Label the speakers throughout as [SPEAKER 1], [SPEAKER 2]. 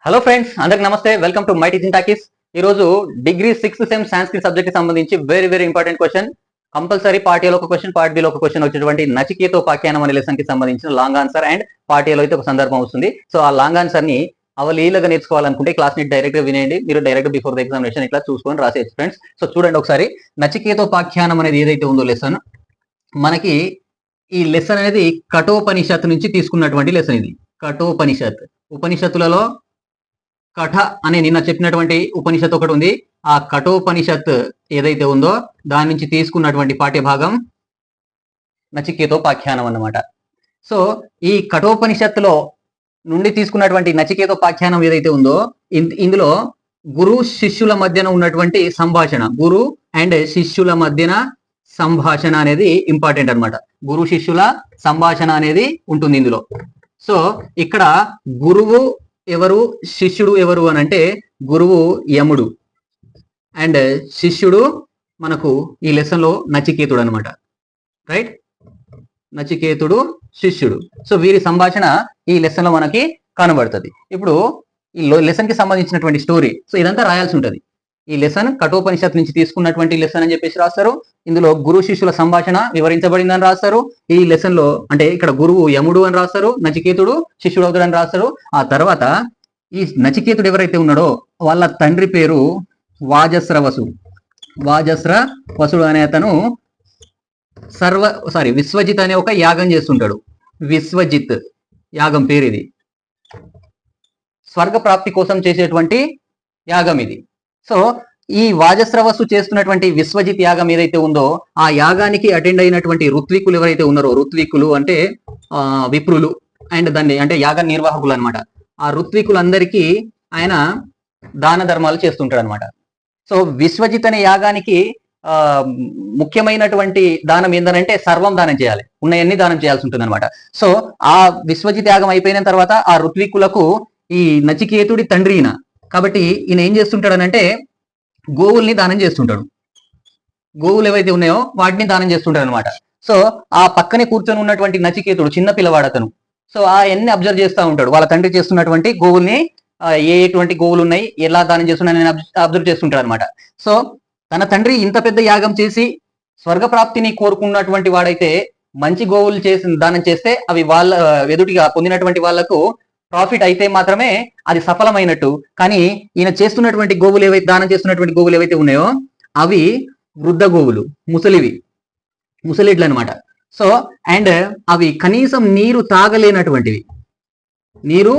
[SPEAKER 1] Hello friends, అందరికి నమస్తే. Welcome to my teaching talkies. ఈ రోజు degree 6th sem Sanskrit subject కి సంబంధించి very important question. Compulsory part ఏలో ఒక క్వశ్చన్, పార్ట్ బిలో ఒక క్వశ్చన్ వచ్చేటువంటి నచికేతోపాఖ్యానం అనే లెసన్ కి సంబంధించిన లాంగ్ ఆన్సర్ అండ్ పార్ట్ ఏలో అయితే ఒక సందర్భం వస్తుంది. సో ఆ లాంగ్ ఆన్సర్ ని అవలీలగా నేర్చుకోవాలనుకుంటే క్లాస్ ని డైరెక్ట్ గా వినేయండి. మీరు డైరెక్ట్ బిఫోర్ ద ఎగ్జామినేషన్ ఇట్లా చూసుకొని రాసేయచ్చు ఫ్రెండ్స్. సో చూడండి ఒకసారి, నచికేతోపాఖ్యానం అనేది ఏదైతే ఉందో లెసన్, మనకి ఈ లెసన్ అనేది కఠోపనిషత్ నుంచి తీసుకున్నటువంటి లెసన్. ఇది కఠోపనిషత్. ఉపనిషత్తులలో కఠ అనే నిన్న చెప్పినటువంటి ఉపనిషత్తు ఒకటి ఉంది. ఆ కఠోపనిషత్ ఏదైతే ఉందో దాని నుంచి తీసుకున్నటువంటి పాఠ్య భాగం నచికేతోపాఖ్యానం అన్నమాట. సో ఈ కఠోపనిషత్తులో నుండి తీసుకున్నటువంటి నచికేతోపాఖ్యానం ఏదైతే ఉందో ఇందులో గురు శిష్యుల మధ్యన ఉన్నటువంటి సంభాషణ, గురు అండ్ శిష్యుల మధ్యన సంభాషణ అనేది ఇంపార్టెంట్ అన్నమాట. గురు శిష్యుల సంభాషణ అనేది ఉంటుంది ఇందులో. సో ఇక్కడ గురువు ఎవరు, శిష్యుడు ఎవరు అని అంటే, గురువు యముడు అండ్ శిష్యుడు మనకు ఈ లెసన్ లో నచికేతుడు అనమాట. రైట్, నచికేతుడు శిష్యుడు. సో వీరి సంభాషణ ఈ లెసన్ లో మనకి కనబడుతుంది. ఇప్పుడు ఈ లెసన్ కి సంబంధించినటువంటి స్టోరీ, సో ఇదంతా రాయాల్సి ఉంటుంది. ఈ లెసన్ కఠోపనిషత్ నుంచి తీసుకున్నటువంటి లెసన్ అని చెప్పేసి రాస్తారు. ఇందులో గురు శిష్యుల సంభాషణ వివరించబడిందని రాస్తారు. ఈ లెసన్ లో అంటే ఇక్కడ గురువు యముడు అని రాస్తారు, నచికేతుడు శిష్యుడు అవుతాడని రాస్తారు. ఆ తర్వాత ఈ నచికేతుడు ఎవరైతే ఉన్నాడో వాళ్ళ తండ్రి పేరు వాజస్రవసుడు. వాజస్రవసుడు అనే అతను విశ్వజిత్ అనే ఒక యాగం చేస్తుంటాడు. విశ్వజిత్ యాగం పేరు ఇది. స్వర్గ ప్రాప్తి కోసం చేసేటువంటి యాగం ఇది. సో ఈ వాజస్రవసు చేస్తున్నటువంటి విశ్వజిత్ యాగం ఏదైతే ఉందో ఆ యాగానికి అటెండ్ అయినటువంటి ఋత్వికులు ఎవరైతే ఉన్నారో, ఋత్వికులు అంటే విప్రులు అండ్ దాన్ని అంటే యాగ నిర్వాహకులు అనమాట. ఆ ఋత్వికులందరికీ ఆయన దాన ధర్మాలు చేస్తుంటాడు అనమాట. సో విశ్వజిత్ అనే యాగానికి ముఖ్యమైనటువంటి దానం ఏంటంటే సర్వం దానం చేయాలి, ఉన్నవన్నీ దానం చేయాల్సి ఉంటుంది అనమాట. సో ఆ విశ్వజిత్ యాగం అయిపోయిన తర్వాత ఆ ఋత్వికులకు ఈ నచికేతుడి తండ్రి ఈయన కాబట్టి ఈయన ఏం చేస్తుంటాడనంటే గోవుల్ని దానం చేస్తుంటాడు. గోవులు ఏవైతే ఉన్నాయో వాటిని దానం చేస్తుంటాడు అనమాట. సో ఆ పక్కనే కూర్చొని ఉన్నటువంటి నచికేతుడు చిన్న పిల్లవాడు అతను. సో అవన్నీ అబ్జర్వ్ చేస్తూ ఉంటాడు. వాళ్ళ తండ్రి చేస్తున్నటువంటి గోవుల్ని, ఎటువంటి గోవులు ఉన్నాయి, ఎలా దానం చేస్తున్నాయని అబ్జర్వ్ చేస్తుంటాడు అనమాట. సో తన తండ్రి ఇంత పెద్ద యాగం చేసి స్వర్గప్రాప్తిని కోరుకున్నటువంటి వాడైతే మంచి గోవులు చేసి దానం చేస్తే అవి వాళ్ళ ఎదుటిగా పొందినటువంటి వాళ్లకు ప్రాఫిట్ అయితే మాత్రమే అది సఫలమైనట్టు. కానీ ఈయన చేస్తున్నటువంటి గోవులు ఏవైతే దానం చేస్తున్నటువంటి గోవులు ఏవైతే ఉన్నాయో అవి వృద్ధ గోవులు, ముసలిడ్లు అనమాట. సో అండ్ అవి కనీసం నీరు తాగలేనటువంటివి, నీరు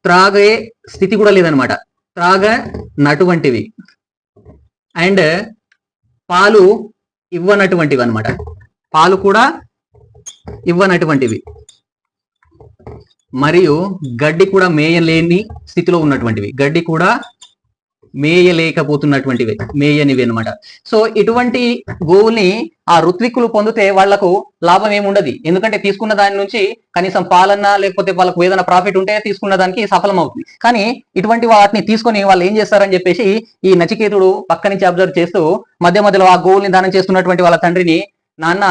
[SPEAKER 1] త్రాగే స్థితి కూడా లేదనమాట, త్రాగనటువంటివి అండ్ పాలు ఇవ్వనటువంటివి అనమాట. పాలు కూడా ఇవ్వనటువంటివి మరియు గడ్డి కూడా మేయలేని స్థితిలో ఉన్నటువంటివి, గడ్డి కూడా మేయలేకపోతున్నటువంటివి, మేయనివి అనమాట. సో ఇటువంటి గోవుల్ని ఆ ఋత్వికులు పొందితే వాళ్లకు లాభం ఏముండదు. ఎందుకంటే తీసుకున్న దాని నుంచి కనీసం పాలన్నా లేకపోతే వాళ్ళకు ఏదైనా ప్రాఫిట్ ఉంటే తీసుకున్న దానికి సఫలం అవుతుంది. కానీ ఇటువంటి వాటిని తీసుకొని వాళ్ళు ఏం చేస్తారని చెప్పేసి ఈ నచికేతుడు పక్క నుంచి అబ్జర్వ్ చేస్తూ మధ్యలో ఆ గోవుల్ని దానం చేస్తున్నటువంటి వాళ్ళ తండ్రిని, నాన్న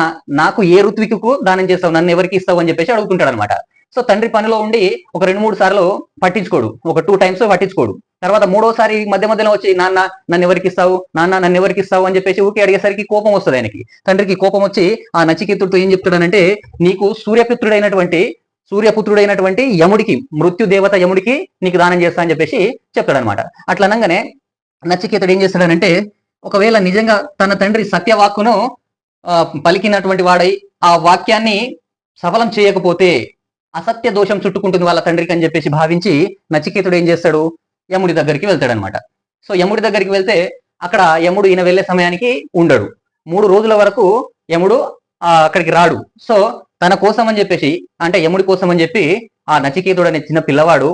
[SPEAKER 1] నాకు ఏ ఋత్వికు దానం చేస్తావు, నన్ను ఎవరికి ఇస్తావు అని చెప్పేసి అడుగుతుంటాడు అనమాట. సో తండ్రి పనిలో ఉండి ఒక 2-3 సార్లు పట్టించుకోడు, ఒక 2 times పట్టించుకోడు. తర్వాత 3వసారి మధ్యలో వచ్చి నాన్న నన్ను ఎవరికి ఇస్తావు, నాన్న నన్ను ఎవరికి ఇస్తావు అని చెప్పేసి ఊరికి అడిగేసరికి కోపం వస్తుంది ఆయనకి. తండ్రికి కోపం వచ్చి ఆ నచికేతుడితో ఏం చెప్తాడనంటే, నీకు సూర్యపుత్రుడైనటువంటి యముడికి, మృత్యు దేవత యముడికి నీకు దానం చేస్తా అని చెప్పేసి చెప్తాడనమాట. అట్లా అనగానే నచికేతుడు ఏం చేస్తాడనంటే, ఒకవేళ నిజంగా తన తండ్రి సత్యవాక్కును పలికినటువంటి వాడై ఆ వాక్యాన్ని సఫలం చేయకపోతే అసత్య దోషం చుట్టుకుంటుంది వాళ్ళ తండ్రికి అని చెప్పేసి భావించి నచికేతుడు ఏం చేస్తాడు, యముడి దగ్గరికి వెళ్తాడనమాట. సో యముడి దగ్గరికి వెళ్తే అక్కడ యముడు ఈయన వెళ్లే సమయానికి ఉండడు. 3 రోజుల వరకు యముడు అక్కడికి రాడు. సో తన కోసం అని చెప్పేసి, అంటే యముడి కోసం అని చెప్పి ఆ నచికేతుడు అనే చిన్న పిల్లవాడు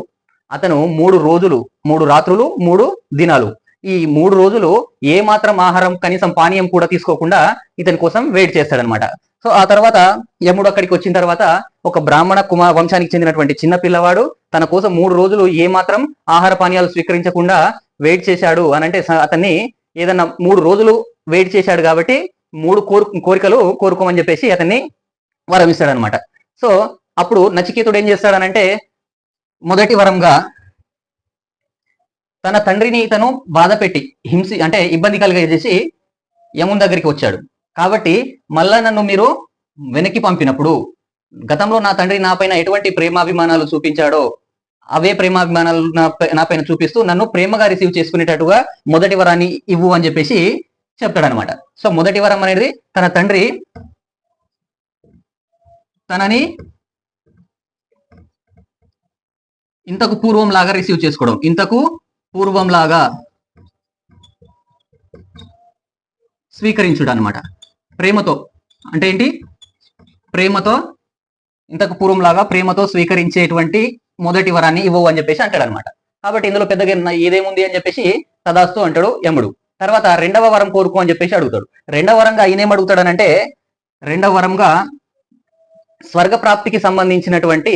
[SPEAKER 1] అతను 3 రోజులు 3 రాత్రులు 3 దినాలు ఈ 3 రోజులు ఏ మాత్రం ఆహారం కనీసం పానీయం కూడా తీసుకోకుండా ఇతని కోసం వెయిట్ చేస్తాడనమాట. సో ఆ తర్వాత యముడు అక్కడికి వచ్చిన తర్వాత ఒక బ్రాహ్మణ వంశానికి చెందినటువంటి చిన్న పిల్లవాడు తన కోసం 3 రోజులు ఏ మాత్రం ఆహార పానీయాలు స్వీకరించకుండా వెయిట్ చేశాడు అని అంటే, అతన్ని ఏదన్నా 3 రోజులు వెయిట్ చేశాడు కాబట్టి 3 కోరికలు కోరుకోమని చెప్పేసి అతన్ని వరం ఇస్తాడనమాట. సో అప్పుడు నచికేతుడు ఏం చేస్తాడనంటే, మొదటి వరంగా తన తండ్రిని తను బాధ పెట్టి అంటే ఇబ్బంది కలిగజేసి యముని దగ్గరికి వచ్చాడు. కాబట్టి మళ్ళా నన్ను మీరు వెనక్కి పంపినప్పుడు గతంలో నా తండ్రి నా పైన ఎటువంటి ప్రేమాభిమానాలు చూపించాడో అవే ప్రేమాభిమానాలు నా పైన చూపిస్తూ నన్ను ప్రేమగా రిసీవ్ చేసుకునేటట్టుగా మొదటి వరాన్ని ఇవ్వు అని చెప్పేసి చెప్తాడనమాట. సో మొదటి వరం అనేది తన తండ్రి తనని ఇంతకు పూర్వం లాగా రిసీవ్ చేసుకోవడం, ఇంతకు పూర్వం లాగా స్వీకరించుడు అనమాట. ప్రేమతో అంటే ఏంటి? ప్రేమతో, ఇంతకు పూర్వం లాగా ప్రేమతో స్వీకరించేటువంటి మొదటి వరాన్ని ఇవ్వవు అని చెప్పేసి అంటాడు అనమాట. కాబట్టి ఇందులో పెద్దగా ఏదేముంది అని చెప్పేసి తదాస్తు అంటాడు యముడు. తర్వాత రెండవ వరం కోరుకో అని చెప్పేసి అడుగుతాడు. రెండవ వరంగా ఈయన ఏం అడుగుతాడనంటే, రెండవ వరంగా స్వర్గ ప్రాప్తికి సంబంధించినటువంటి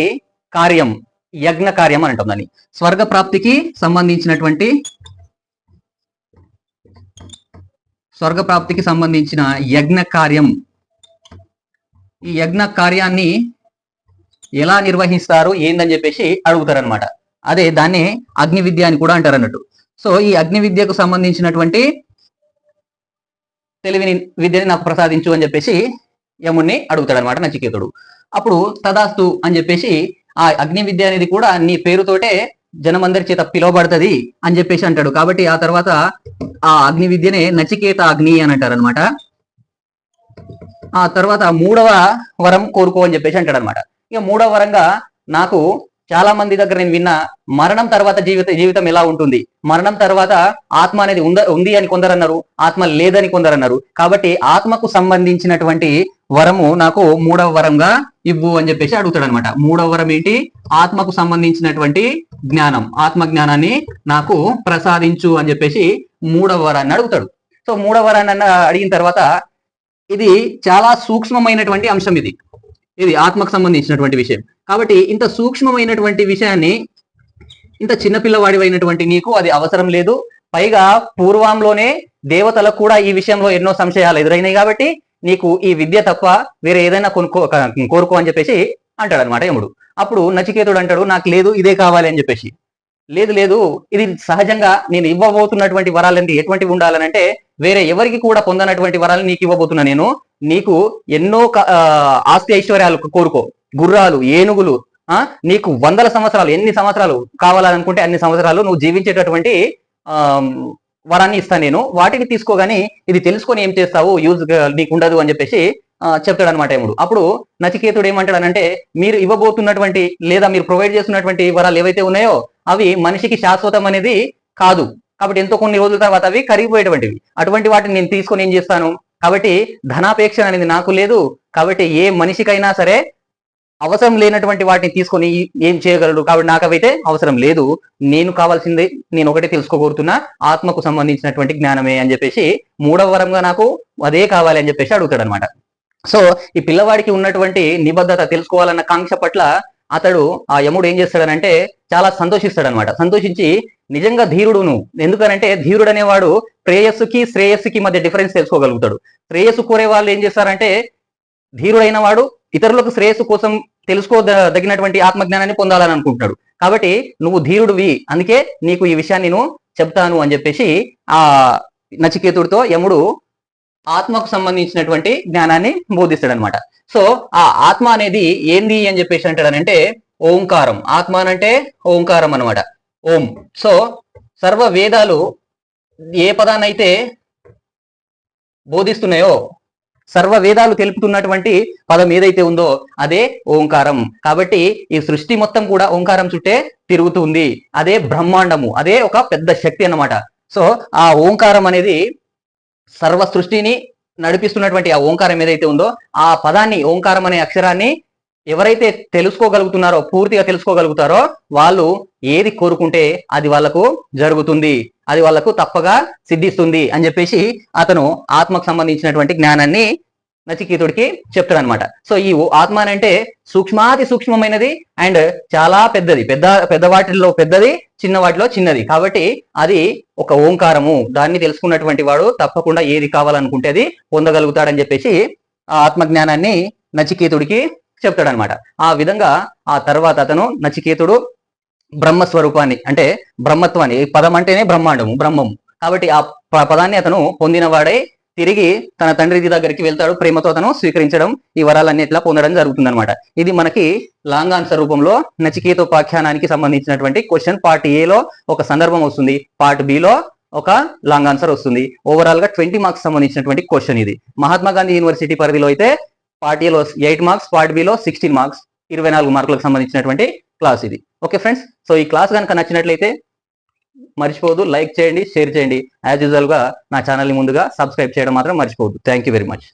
[SPEAKER 1] కార్యం, యజ్ఞ కార్యం అని అంటాం దాన్ని. స్వర్గ ప్రాప్తికి సంబంధించినటువంటి యజ్ఞ కార్యం, ఈ యజ్ఞ కార్యాన్ని ఎలా నిర్వహిస్తారు ఏందని చెప్పేసి అడుగుతారనమాట. అదే దాన్ని అగ్ని విద్య అని కూడా అంటారు అన్నట్టు. సో ఈ అగ్ని విద్యకు సంబంధించినటువంటి తెలివిని విద్యని నాకు ప్రసాదించు అని చెప్పేసి యముణ్ణి అడుగుతాడనమాట నచికేతుడు. అప్పుడు తదాస్తు అని చెప్పేసి ఆ అగ్ని విద్య అనేది కూడా నీ పేరుతోటే జనమందరి చేత పిలువబడుతుంది అని చెప్పేసి అంటాడు. కాబట్టి ఆ తర్వాత ఆ అగ్ని విద్యనే నచికేత అగ్ని అని అంటారు అనమాట. ఆ తర్వాత మూడవ వరం కోరుకో అని చెప్పేసి అంటాడు అనమాట. ఇక మూడవ వరంగా నాకు చాలా మంది దగ్గర నేను విన్నా, మరణం తర్వాత జీవితం ఎలా ఉంటుంది, మరణం తర్వాత ఆత్మ అనేది ఉంది అని కొందరు అన్నారు, ఆత్మ లేదని కొందరు అన్నారు. కాబట్టి ఆత్మకు సంబంధించినటువంటి వరము నాకు మూడవ వరంగా ఇవ్వు అని చెప్పేసి అడుగుతాడు అనమాట. మూడవ వరం ఏంటి? ఆత్మకు సంబంధించినటువంటి జ్ఞానం, ఆత్మ జ్ఞానాన్ని నాకు ప్రసాదించు అని చెప్పేసి మూడవ వరాన్ని అడుగుతాడు. సో మూడవ వరాన్ని అడిగిన తర్వాత ఇది చాలా సూక్ష్మమైనటువంటి అంశం, ఇది ఆత్మకు సంబంధించినటువంటి విషయం. కాబట్టి ఇంత సూక్ష్మమైనటువంటి విషయాన్ని ఇంత చిన్నపిల్లవాడి అయినటువంటి నీకు అది అవసరం లేదు. పైగా పూర్వంలోనే దేవతలకు కూడా ఈ విషయంలో ఎన్నో సంశయాలు ఎదురైనాయి. కాబట్టి నీకు ఈ విద్య తప్ప వేరే ఏదైనా కోరుకో అని చెప్పేసి అంటాడు అనమాట యముడు. అప్పుడు నచికేతుడు అంటాడు, నాకు లేదు, ఇదే కావాలి అని చెప్పేసి. లేదు, ఇది సహజంగా నేను ఇవ్వబోతున్నటువంటి వరాలంటే ఎటువంటివి ఉండాలనంటే, వేరే ఎవరికి కూడా పొందనటువంటి వరాలు నీకు ఇవ్వబోతున్నా నేను. నీకు ఎన్నో ఆస్తి ఐశ్వర్యాలు కోరుకో, గుర్రాలు, ఏనుగులు, నీకు 100 సంవత్సరాలు, ఎన్ని సంవత్సరాలు కావాలనుకుంటే అన్ని సంవత్సరాలు నువ్వు జీవించేటటువంటి వరాన్ని ఇస్తాను నేను. వాటిని తీసుకోగాని ఇది తెలుసుకొని ఏం చేస్తావు, యూజ్ నీకు ఉండదు అని చెప్పేసి చెప్తాడు అనమాట యముడు. అప్పుడు నచికేతుడు ఏమంటాడనంటే, మీరు ఇవ్వబోతున్నటువంటి లేదా మీరు ప్రొవైడ్ చేస్తున్నటువంటి వరాలు ఏవైతే ఉన్నాయో అవి మనిషికి శాశ్వతం అనేది కాదు. కాబట్టి ఎంతో కొన్ని రోజుల తర్వాత అవి కరిగిపోయేటువంటివి. అటువంటి వాటిని నేను తీసుకొని ఏం చేస్తాను? కాబట్టి ధనాపేక్ష అనేది నాకు లేదు. కాబట్టి ఏ మనిషికైనా సరే అవసరం లేనటువంటి వాటిని తీసుకొని ఏం చేయగలడు. కాబట్టి నాకు అవైతే అవసరం లేదు. నేను కావాల్సింది నేను ఒకటే తెలుసుకోగలుగుతున్నా, ఆత్మకు సంబంధించినటువంటి జ్ఞానమే అని చెప్పేసి మూడవ వరంగా నాకు అదే కావాలి అని చెప్పేసి అడుగుతాడు అనమాట. సో ఈ పిల్లవాడికి ఉన్నటువంటి నిబద్ధత, తెలుసుకోవాలన్న కాంక్ష పట్ల అతడు ఆ యముడు ఏం చేస్తాడనంటే చాలా సంతోషిస్తాడనమాట. సంతోషించి నిజంగా ధీరుడును, ఎందుకనంటే ధీరుడు అనేవాడు ప్రేయస్సుకి శ్రేయస్సుకి మధ్య డిఫరెన్స్ తెలుసుకోగలుగుతాడు. శ్రేయస్సు కోరే వాళ్ళు ఏం చేస్తారంటే, ధీరుడైన వాడు ఇతరులకు శ్రేయస్సు కోసం తెలుసుకోదగినటువంటి ఆత్మజ్ఞానాన్ని పొందాలని అనుకుంటున్నాడు. కాబట్టి నువ్వు ధీరుడివి, అందుకే నీకు ఈ విషయాన్ని నేను చెప్తాను అని చెప్పేసి ఆ నచికేతుడితో యముడు ఆత్మకు సంబంధించినటువంటి జ్ఞానాన్ని బోధిస్తాడనమాట. సో ఆ ఆత్మ అనేది ఏంది అని చెప్పేసి అంటాడనంటే ఓంకారం. ఆత్మ అంటే ఓంకారం అనమాట, ఓం. సో సర్వ వేదాలు ఏ పదాన్నైతే బోధిస్తున్నాయో, సర్వ వేదాలు తెలుపుతున్నటువంటి పదం ఏదైతే ఉందో అదే ఓంకారం. కాబట్టి ఈ సృష్టి మొత్తం కూడా ఓంకారం చుట్టే తిరుగుతుంది. అదే బ్రహ్మాండము, అదే ఒక పెద్ద శక్తి అన్నమాట. సో ఆ ఓంకారం అనేది సర్వ సృష్టిని నడిపిస్తున్నటువంటి ఆ ఓంకారం ఏదైతే ఉందో ఆ పదాన్ని, ఓంకారం అనే అక్షరాన్ని ఎవరైతే తెలుసుకోగలుగుతున్నారో, పూర్తిగా తెలుసుకోగలుగుతారో వాళ్ళు ఏది కోరుకుంటే అది వాళ్ళకు జరుగుతుంది, అది వాళ్ళకు తప్పగా సిద్ధిస్తుంది అని చెప్పేసి అతను ఆత్మకు సంబంధించినటువంటి జ్ఞానాన్ని నచికేతుడికి చెప్తాడు అనమాట. సో ఈ ఆత్మ అంటే సూక్ష్మాతి సూక్ష్మమైనది అండ్ చాలా పెద్దది, పెద్ద వాటిల్లో పెద్దది, చిన్న వాటిలో చిన్నది. కాబట్టి అది ఒక ఓంకారము. దాన్ని తెలుసుకున్నటువంటి వాడు తప్పకుండా ఏది కావాలనుకుంటే అది పొందగలుగుతాడని చెప్పేసి ఆ బ్రహ్మస్వరూపాన్ని అంటే బ్రహ్మత్వాన్ని, ఈ పదం అంటేనే బ్రహ్మాండము, బ్రహ్మము. కాబట్టి ఆ పదాన్ని అతను పొందినవాడై తిరిగి తన తండ్రి దగ్గరికి వెళ్తాడు, ప్రేమతో అతను స్వీకరించడం, ఈ వరాలన్నీ ఇట్లా పొందడం జరుగుతుంది అనమాట. ఇది మనకి లాంగ్ ఆన్సర్ రూపంలో నచికేతోపాఖ్యానానికి సంబంధించినటువంటి క్వశ్చన్. పార్ట్ ఏలో ఒక సందర్భం వస్తుంది, పార్ట్ బిలో ఒక లాంగ్ ఆన్సర్ వస్తుంది. ఓవరాల్ గా 20 మార్క్స్ సంబంధించినటువంటి క్వశ్చన్ ఇది. మహాత్మా గాంధీ యూనివర్సిటీ పరిధిలో అయితే పార్ట్ ఏలో 8 మార్క్స్, పార్ట్ బిలో 16 మార్క్స్, 24 మార్కులకు సంబంధించినటువంటి క్లాస్ ఇది. ఓకే ఫ్రెండ్స్, సో ఈ క్లాస్ కనుక నచ్చినట్లయితే మర్చిపోవద్దు, లైక్ చేయండి, షేర్ చేయండి. యాజ్ యూజువల్ గా నా ఛానల్ ని ముందుగా సబ్స్క్రైబ్ చేయడం మాత్రం మర్చిపోవద్దు. Thank you very much.